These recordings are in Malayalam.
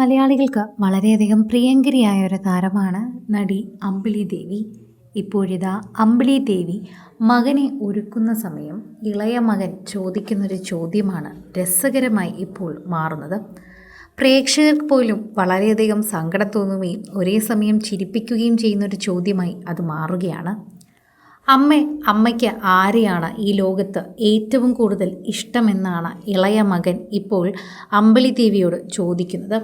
മലയാളികൾക്ക് വളരെയധികം പ്രിയങ്കരിയായ ഒരു താരമാണ് നടി അമ്പിളി ദേവി. ഇപ്പോഴിതാ അമ്പിളി ദേവി മകനെ ഒരുക്കുന്ന സമയം ഇളയ മകൻ ചോദിക്കുന്നൊരു ചോദ്യമാണ് രസകരമായി ഇപ്പോൾ മാറുന്നത്. പ്രേക്ഷകർക്ക് പോലും വളരെയധികം സങ്കടം തോന്നുകയും ഒരേ സമയം ചിരിപ്പിക്കുകയും ചെയ്യുന്നൊരു ചോദ്യമായി അത് മാറുകയാണ്. അമ്മയ്ക്ക് ആരെയാണ് ഈ ലോകത്ത് ഏറ്റവും കൂടുതൽ ഇഷ്ടമെന്നാണ് ഇളയ മകൻ ഇപ്പോൾ അമ്പിളി ദേവിയോട് ചോദിക്കുന്നത്.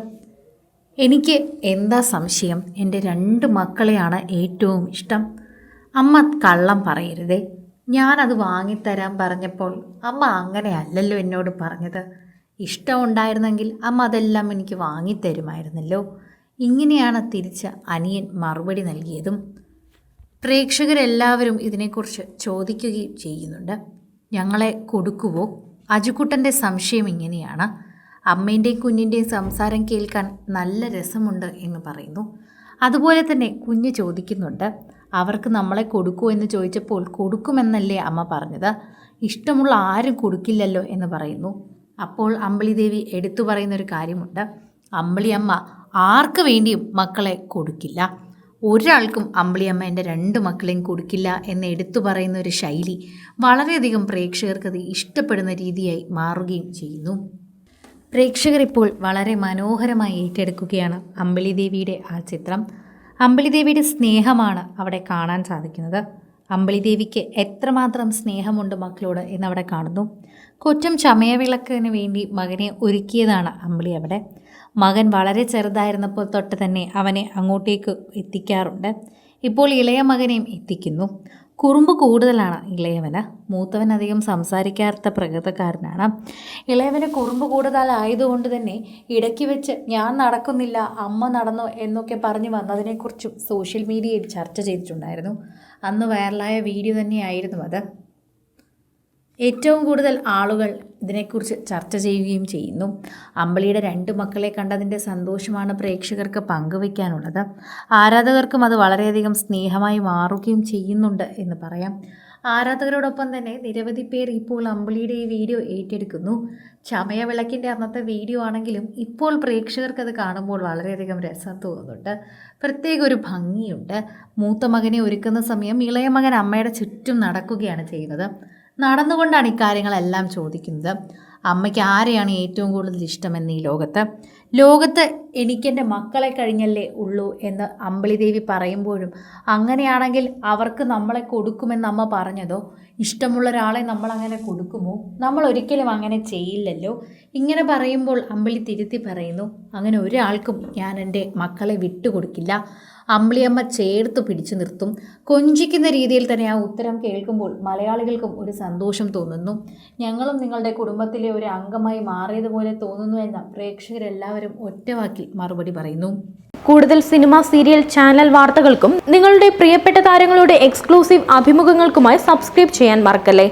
എനിക്ക് എന്താ സംശയം, എൻ്റെ 2 മക്കളെയാണ് ഏറ്റവും ഇഷ്ടം. അമ്മ കള്ളം പറയരുതേ, ഞാനത് വാങ്ങിത്തരാൻ പറഞ്ഞപ്പോൾ അമ്മ അങ്ങനെയല്ലല്ലോ എന്നോട് പറഞ്ഞത്. ഇഷ്ടമുണ്ടായിരുന്നെങ്കിൽ അമ്മ അതെല്ലാം എനിക്ക് വാങ്ങിത്തരുമായിരുന്നല്ലോ. ഇങ്ങനെയാണ് തിരിച്ച് അനിയൻ മറുപടി നൽകിയതും. പ്രേക്ഷകരെല്ലാവരും ഇതിനെക്കുറിച്ച് ചോദിക്കുകയും ചെയ്യുന്നുണ്ട്. ഞങ്ങളെ കൊടുക്കുവോ? അജുക്കുട്ടൻ്റെ സംശയം ഇങ്ങനെയാണ്. അമ്മേൻ്റെയും കുഞ്ഞിൻ്റെയും സംസാരം കേൾക്കാൻ നല്ല രസമുണ്ട് എന്ന് പറയുന്നു. അതുപോലെ തന്നെ കുഞ്ഞ് ചോദിക്കുന്നുണ്ട്, അവർക്ക് നമ്മളെ കൊടുക്കുമോ എന്ന് ചോദിച്ചപ്പോൾ കൊടുക്കുമെന്നല്ലേ അമ്മ പറഞ്ഞത്, ഇഷ്ടമുള്ള ആരും കൊടുക്കില്ലല്ലോ എന്ന് പറയുന്നു. അപ്പോൾ അമ്പിളി ദേവി എടുത്തു പറയുന്നൊരു കാര്യമുണ്ട്, അമ്പിളി അമ്മ ആർക്ക് വേണ്ടിയും മക്കളെ കൊടുക്കില്ല, ഒരാൾക്കും അമ്പിളിയമ്മ എൻ്റെ 2 മക്കളെയും കൊടുക്കില്ല എന്ന് എടുത്തു പറയുന്ന ഒരു ശൈലി വളരെയധികം പ്രേക്ഷകർക്കത് ഇഷ്ടപ്പെടുന്ന രീതിയായി മാറുകയും ചെയ്യുന്നു. പ്രേക്ഷകർ ഇപ്പോൾ വളരെ മനോഹരമായി ഏറ്റെടുക്കുകയാണ് അമ്പിളി ദേവിയുടെ ആ ചിത്രം. അമ്പിളി ദേവിയുടെ സ്നേഹമാണ് അവിടെ കാണാൻ സാധിക്കുന്നത്. അമ്പിളി ദേവിക്ക് എത്രമാത്രം സ്നേഹമുണ്ട് മക്കളോട് എന്നവിടെ കാണുന്നു. കൊറ്റം ചമയവിളക്കിന് വേണ്ടി മകനെ ഒരുക്കിയതാണ് അമ്പിളി അവിടെ. മകൻ വളരെ ചെറുതായിരുന്നപ്പോൾ തൊട്ട് തന്നെ അവനെ അങ്ങോട്ടേക്ക് എത്തിക്കാറുണ്ട്. ഇപ്പോൾ ഇളയ മകനെയും എത്തിക്കുന്നു. കുറുമ്പ് കൂടുതലാണ് ഇളയവന്. മൂത്തവൻ അധികം സംസാരിക്കാത്ത പ്രകൃതക്കാരനാണ്. ഇളയവന് കുറുമ്പ് കൂടുതലായതുകൊണ്ട് തന്നെ ഇടയ്ക്ക് വെച്ച് ഞാൻ നടക്കുന്നില്ല അമ്മ നടന്നോ എന്നൊക്കെ പറഞ്ഞു വന്നതിനെക്കുറിച്ചും സോഷ്യൽ മീഡിയയിൽ ചർച്ച ചെയ്തിട്ടുണ്ടായിരുന്നു. അന്ന് വൈറലായ വീഡിയോ തന്നെയായിരുന്നു അത്. ഏറ്റവും കൂടുതൽ ആളുകൾ ഇതിനെക്കുറിച്ച് ചർച്ച ചെയ്യുകയും ചെയ്യുന്നു. അമ്പിളിയുടെ 2 മക്കളെ കണ്ടതിൻ്റെ സന്തോഷമാണ് പ്രേക്ഷകർക്ക് പങ്കുവയ്ക്കാനുള്ളത്. ആരാധകർക്കും അത് വളരെയധികം സ്നേഹമായി മാറുകയും ചെയ്യുന്നുണ്ട് എന്ന് പറയാം. ആരാധകരോടൊപ്പം തന്നെ നിരവധി പേർ ഇപ്പോൾ അമ്പിളിയുടെ ഈ വീഡിയോ ഏറ്റെടുക്കുന്നു. ചമയവിളക്കിൻ്റെ അന്നത്തെ വീഡിയോ ആണെങ്കിലും ഇപ്പോൾ പ്രേക്ഷകർക്കത് കാണുമ്പോൾ വളരെയധികം രസം തോന്നുന്നുണ്ട്. പ്രത്യേക ഒരു ഭംഗിയുണ്ട്. മൂത്ത മകനെ ഒരുക്കുന്ന സമയം ഇളയ മകൻ അമ്മയുടെ ചുറ്റും നടക്കുകയാണ് ചെയ്യുന്നത്. നടന്നുകൊണ്ടാണ് ഇക്കാര്യങ്ങളെല്ലാം ചോദിക്കുന്നത്. അമ്മയ്ക്ക് ആരെയാണ് ഏറ്റവും കൂടുതൽ ഇഷ്ടമെന്ന് ഈ ലോകത്ത് എനിക്കെൻ്റെ മക്കളെ കഴിഞ്ഞല്ലേ ഉള്ളൂ എന്ന് അമ്പിളി ദേവി പറയുമ്പോഴും അങ്ങനെയാണെങ്കിൽ അവർക്ക് നമ്മളെ കൊടുക്കുമെന്ന് അമ്മ പറഞ്ഞതോ? ഇഷ്ടമുള്ള ഒരാളെ നമ്മളങ്ങനെ കൊടുക്കുമോ? നമ്മൾ ഒരിക്കലും അങ്ങനെ ചെയ്യില്ലല്ലോ. ഇങ്ങനെ പറയുമ്പോൾ അമ്പിളി തിരുത്തി പറയുന്നു, അങ്ങനെ ഒരാൾക്കും ഞാൻ എൻ്റെ മക്കളെ വിട്ടുകൊടുക്കില്ല. അമ്പിളിയമ്മ ചേർത്ത് പിടിച്ചു നിർത്തും. കൊഞ്ചിക്കുന്ന രീതിയിൽ തന്നെ ആ ഉത്തരം കേൾക്കുമ്പോൾ മലയാളികൾക്കും ഒരു സന്തോഷം തോന്നുന്നു. ഞങ്ങളും നിങ്ങളുടെ കുടുംബത്തിലെ ഒരു അംഗമായി മാറിയതുപോലെ തോന്നുന്നു എന്ന് പ്രേക്ഷകരെല്ലാവരും ഒറ്റവാക്കിൽ മറുപടി പറയുന്നു. കൂടുതൽ സിനിമ, സീരിയൽ, ചാനൽ വാർത്തകൾക്കും നിങ്ങളുടെ പ്രിയപ്പെട്ട താരങ്ങളുടെ എക്സ്ക്ലൂസീവ് അഭിമുഖങ്ങൾക്കുമായി സബ്സ്ക്രൈബ് ചെയ്യാൻ മറക്കല്ലേ.